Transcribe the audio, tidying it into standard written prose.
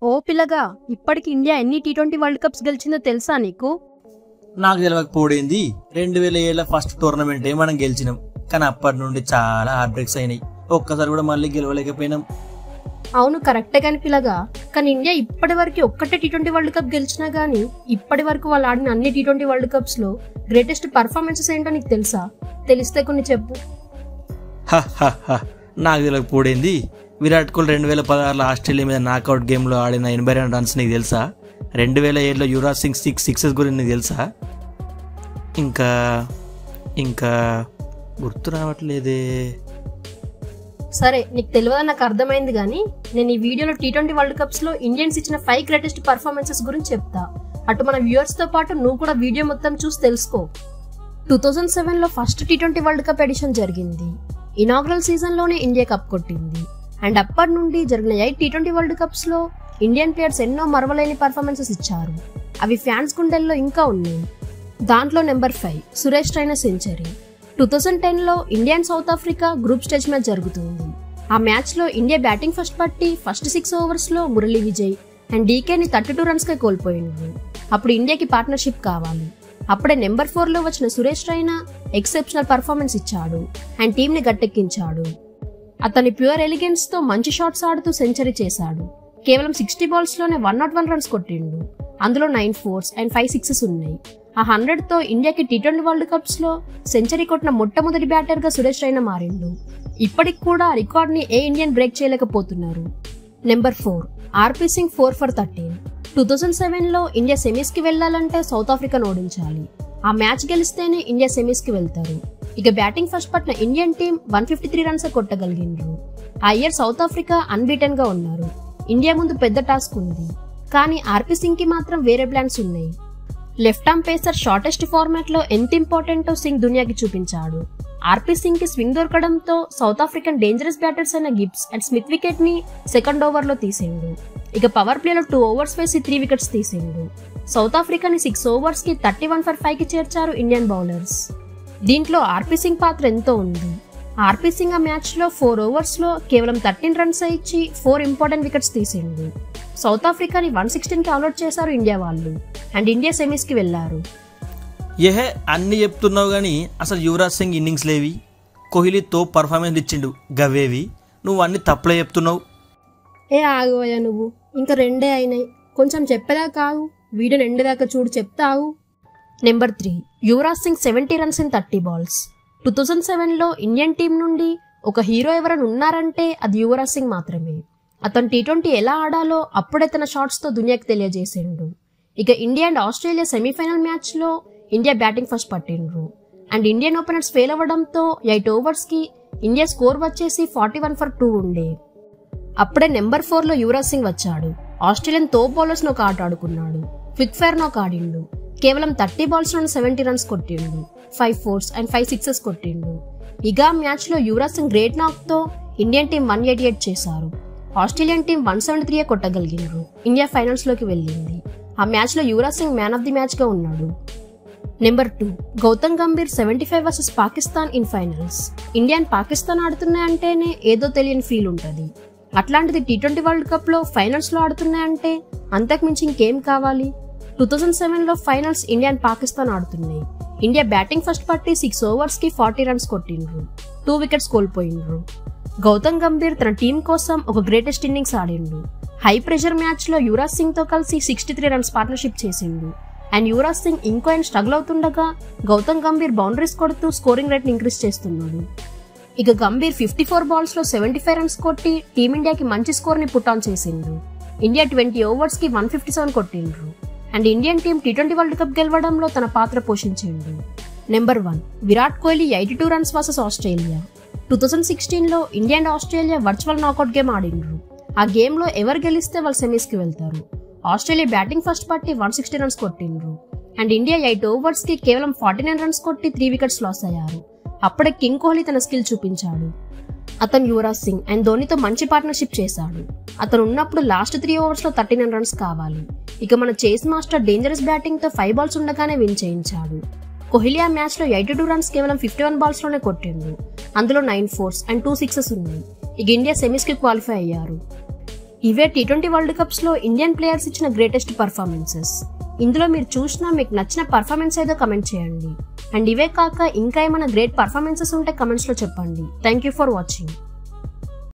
ఓ పిల్లగా, ఇప్పటికి ఇండియా ఎన్ని టీ20 వరల్డ్ కప్స్ గెలిచిందో తెలుసా నీకు? నాకు తెలియకపోయింది. 2007 ఫస్ట్ టోర్నమెంట్ మనం గెలిచినాం, కానీ అప్పటి నుండి చాలా హార్ట్ బ్రేక్స్ అయినాయి. ఒక్కసారి కూడా మళ్ళీ గెలవలేకపోయినాం. అవును, కరెక్టే కానీ పిల్లగా, కానీ ఇండియా ఇప్పటి వరకు ఒక్కటే టీ20 వరల్డ్ కప్ గెలిచినా గానీ ఇప్పటి వరకు వాళ్ళు ఆడిన అన్ని టీ20 వరల్డ్ కప్స్ లో గ్రేటెస్ట్ పర్ఫార్మెన్సెస్ ఏంటో నీకు తెలుసా? తెలిస్తే కొన్ని చెప్పు. నాకు తెలియకపోయింది. విరాట్ కోహ్లీ 2016లో ఆస్ట్రేలియా మీద నాకౌట్ గేమ్లో ఆడిన 82 రన్స్ నీకు తెలుసా? 2007లో యువరాజ్ సింగ్ 6 సిక్సెస్ గురించి నీకు తెలుసా? ఇంకా గుర్తు రావట్లేదే. సరే, నీకు తెలియదని నాకు అర్థమైంది, కానీ నేను ఈ వీడియోలో టీ20 వరల్డ్ కప్స్ లో ఇండియన్స్ ఇచ్చిన 5 గ్రేటెస్ట్ పర్ఫార్మెన్సెస్ గురించి చెప్తా. అటు మన వ్యూవర్స్ తో పాటు నువ్వు కూడా వీడియో మొత్తం చూసి తెలుసుకో. 2007లో first T20 world cup edition జరిగింది. ఇనాగ్రల్ సీజన్ లోనే ఇండియా కప్ కొట్టింది. అండ్ అప్పటి నుండి జరిగిన 8 టీ20 వరల్డ్ కప్స్ లో ఇండియన్ ప్లేయర్స్ ఎన్నో మరవలేని పర్ఫార్మెన్సెస్ ఇచ్చారు. అవి ఫ్యాన్స్ గుండెల్లో ఇంకా ఉన్నాయి. దాంట్లో నెంబర్ 5 సురేష్ రైనా సెంచరీ. 2010లో India and South Africa group stage match జరుగుతుంది. ఆ మ్యాచ్ లో ఇండియా బ్యాటింగ్ ఫస్ట్ పట్టి ఫస్ట్ 6 ఓవర్స్ లో మురళీ విజయ్ అండ్ డీకేని 32 రన్స్ కే కోల్పోయింది. అప్పుడు ఇండియాకి పార్ట్నర్షిప్ కావాలి. అప్పుడే నెంబర్ 4లో వచ్చిన సురేష్ రైనా ఎక్సెప్షనల్ పర్ఫార్మెన్స్ ఇచ్చాడు అండ్ టీమ్ ని గట్టెక్కించాడు. అతని ప్యూర్ ఎలిగెన్స్ తో మంచి షాట్స్ ఆడుతూ సెంచరీ చేశాడు. కేవలం 60 బాల్స్ లోనే 101 రన్స్ కొట్టిండు. అందులో 9 4s అండ్ 5 6s ఉన్నాయి. ఆ 100 తో ఇండియాకి టీ20 వరల్డ్ కప్స్ లో సెంచరీ కొట్టిన మొట్టమొదటి బ్యాటర్ గా సురేష్ రైనా మారిండు. ఇప్పటికి కూడా ఆ రికార్డ్ ని ఏ ఇండియన్ బ్రేక్ చేయలేకపోతున్నారు. Number 4 RP Singh 4 for 13. 2007లో ఇండియా సెమీస్ కి వెళ్లాలంటే సౌత్ ఆఫ్రికాను ఓడించాలి. ఆ మ్యాచ్ గెలిస్తేనే ఇండియా సెమీస్ కి వెళ్తారు. ఇక బ్యాటింగ్ ఫస్ట్ పట్టిన ఇండియన్ టీం 153 రన్స్ కొట్టగలిగిండ్రు. ఆ ఇయర్ సౌత్ ఆఫ్రికా అన్బీటెన్ గా ఉన్నారు. ఇండియా ముందు పెద్ద టాస్క్ ఉంది, కానీ ఆర్పీ సింగ్ కి మాత్రం వేరే ప్లాన్స్ ఉన్నాయి. Left arm pacer shortest format లో ఎంత ఇంపార్టెంటో సింగ్ దునియాకి చూపించాడు. ఆర్పీ సింగ్ కి స్వింగ్ దొరకడంతో సౌత్ ఆఫ్రికన్ డేంజరస్ బ్యాటర్స్ అయిన గిబ్స్ అండ్ స్మిత్ వికెట్ ని సెకండ్ ఓవర్ లో తీసిండు. ఇక పవర్ ప్లేలో 2 ఓవర్స్ వేసి 3 వికెట్స్ తీసిండు. సౌత్ ఆఫ్రికాని 6 ఓవర్స్ కి 31 for 5 కి చేర్చారు ఇండియన్ బౌలర్స్. దీంట్లో ఆర్పీ సింగ్ పాత్ర ఎంతో ఉంది. ఆర్పీ సింగ్ ఆ మ్యాచ్ లో 4 ఓవర్స్ లో కేవలం 13 రన్స్ ఇచ్చి 4 ఇంపార్టెంట్ వికెట్స్ తీసిండు. సౌత్ ఆఫ్రికాని 116 కి అవుట్ చేశారు ఇండియా వాళ్ళు అండ్ ఇండియా సెమీస్ కి వెళ్లారు. అన్ని చెప్తున్నావు గానీ అసలు యువరాజ్ సింగ్ ఇన్నింగ్స్ లేవి, కోహ్లీతో పర్ఫార్మెన్స్ ఇచ్చిండు గవేవి, నువ్వు అన్ని తప్పులే చెప్తున్నావు. ఆగోయా నువ్వు, ఇంకా 2 అయినాయి, కొంచెం చెప్పేదా కావు, వీడియోని ఎండేదాకా చూడు, చెప్తావు. Number 3 Yuvraj Singh 70 runs in 30 balls. 2007లో ఇండియన్ టీం నుండి ఒక హీరో ఎవరైనా ఉన్నారంటే అది యువరాజ్ సింగ్ మాత్రమే. అతను టీ20 ఎలా ఆడాలో అప్పుడే తన షాట్స్ తో దునియాకి తెలియజేసిండు. ఇక India and Australia semifinal match లో ఇండియా బ్యాటింగ్ ఫస్ట్ పట్టిండ్రు అండ్ ఇండియన్ ఓపెనర్స్ ఫెయిల్ అవ్వడంతో 8 ఓవర్స్ కి ఇండియా స్కోర్ వచ్చేసి 41 for 2 ఉండే. అప్పుడే నెంబర్ 4లో యువరాజ్ సింగ్ వచ్చాడు. ఆస్ట్రేలియన్ తోప్ బౌలర్స్ ను ఒక ఆట ఆడుకున్నాడు. క్విక్ ఫైర్ ను ఒక ఆడిండు. కేవలం 30 balls లో 70 runs కొట్టిండు. 5 4s అండ్ 5 6s కొట్టిండు. ఇక మ్యాచ్ లో యువరాజ్ సింగ్ గ్రేట్ నాక్ తో ఇండియన్ టీం 188 చేశారు. ఆస్ట్రేలియన్ టీం 173 కొట్టగలిగినారు. ఇండియా ఫైనల్స్ లోకి వెళ్ళింది. ఆ మ్యాచ్ లో Yuvraj Singh man of the match గా ఉన్నాడు. Number 2 Gautam Gambhir 75 versus Pakistan in finals. India and Pakistan ఆడుతున్నాయంటేనే ఏదో తెలియని ఫీల్ ఉంటుంది. అట్లాంటిది టీ20 వరల్డ్ కప్ లో ఫైనల్స్ లో ఆడుతున్నాయంటే అంతకు మించి ఇంకేం కావాలి. 2007లో ఫైనల్స్ ఇండియా అండ్ పాకిస్తాన్ ఆడుతున్నాయి. ఇండియా బ్యాటింగ్ ఫస్ట్ పట్టి 6 ఓవర్స్ కి 40 runs కొట్టిండ్రు. 2 వికెట్స్ కోల్పోయిండ్రు. గౌతమ్ గంభీర్ తన టీం కోసం ఒక గ్రేటెస్ట్ ఇన్నింగ్స్ ఆడిండు. హై ప్రెషర్ మ్యాచ్ లో యువరాజ్ సింగ్ తో కలిసి 63 runs పార్ట్నర్షిప్ చేసిండు అండ్ యువరాజ్ సింగ్ ఇంకో ఆయన స్ట్రగుల్ అవుతుండగా గౌతమ్ గంభీర్ బౌండరీస్ కొడుతూ స్కోరింగ్ రేట్ ని ఇంక్రీజ్ చేస్తున్నాడు. ఇక గంభీర్ 54 balls లో 75 runs కొట్టి టీమిండియాకి మంచి స్కోర్ ని పుట్ ఆన్ చేసిండు. ఇండియా 20 ఓవర్స్ కి 157 కొట్టిండ్రు and Indian team T20 world cup గెలవడంలో తన పాత్ర పోషించిండు. Number 1 Virat Kohli 82 runs versus Australia. 2016లో India and Australia virtual knockout game ఆడిండ్రు. ఆ గేమ్ లో ఎవరు గెలిస్తే వాళ్ళు సెమీస్ కి వెళ్తారు. ఆస్ట్రేలియా బ్యాటింగ్ ఫస్ట్ పట్టి 160 runs కొట్టిండ్రు అండ్ ఇండియా 8 ఓవర్స్ కి కేవలం 49 runs కొట్టి 3 వికెట్స్ లాస్ అయ్యారు. అప్పుడే కింగ్ కోహ్లీ తన స్కిల్ చూపించాడు. అతను యువరాజ్ సింగ్ అండ్ ధోనితో మంచి పార్ట్నర్షిప్ చేశాడు. అతను ఉన్నప్పుడు లాస్ట్ 3 ఓవర్స్ లో 39 runs కావాలి. ఇక మన చేస్ మాస్టర్ డేంజరస్ బ్యాటింగ్ తో 5 balls ఉండగానే విన్ చేయించాడు. కోహ్లీ ఆ మ్యాచ్ లో 82 runs కేవలం 51 balls లోనే కొట్టిండు. అందులో 9 4s అండ్ 2 6s ఉన్నాయి. ఇక ఇండియా సెమీస్ కి క్వాలిఫై అయ్యారు. ఇవే T20 వరల్డ్ కప్స్లో ఇండియన్ ప్లేయర్స్ ఇచ్చిన గ్రేటెస్ట్ పర్ఫార్మెన్సెస్. ఇందులో మీరు చూసినా మీకు నచ్చిన పర్ఫార్మెన్స్ ఏదో కమెంట్ చేయండి. అండ్ ఇవే కాక ఇంకా ఏమైనా గ్రేట్ పర్ఫార్మెన్సెస్ ఉంటే కమెంట్స్లో చెప్పండి. Thank you for watching.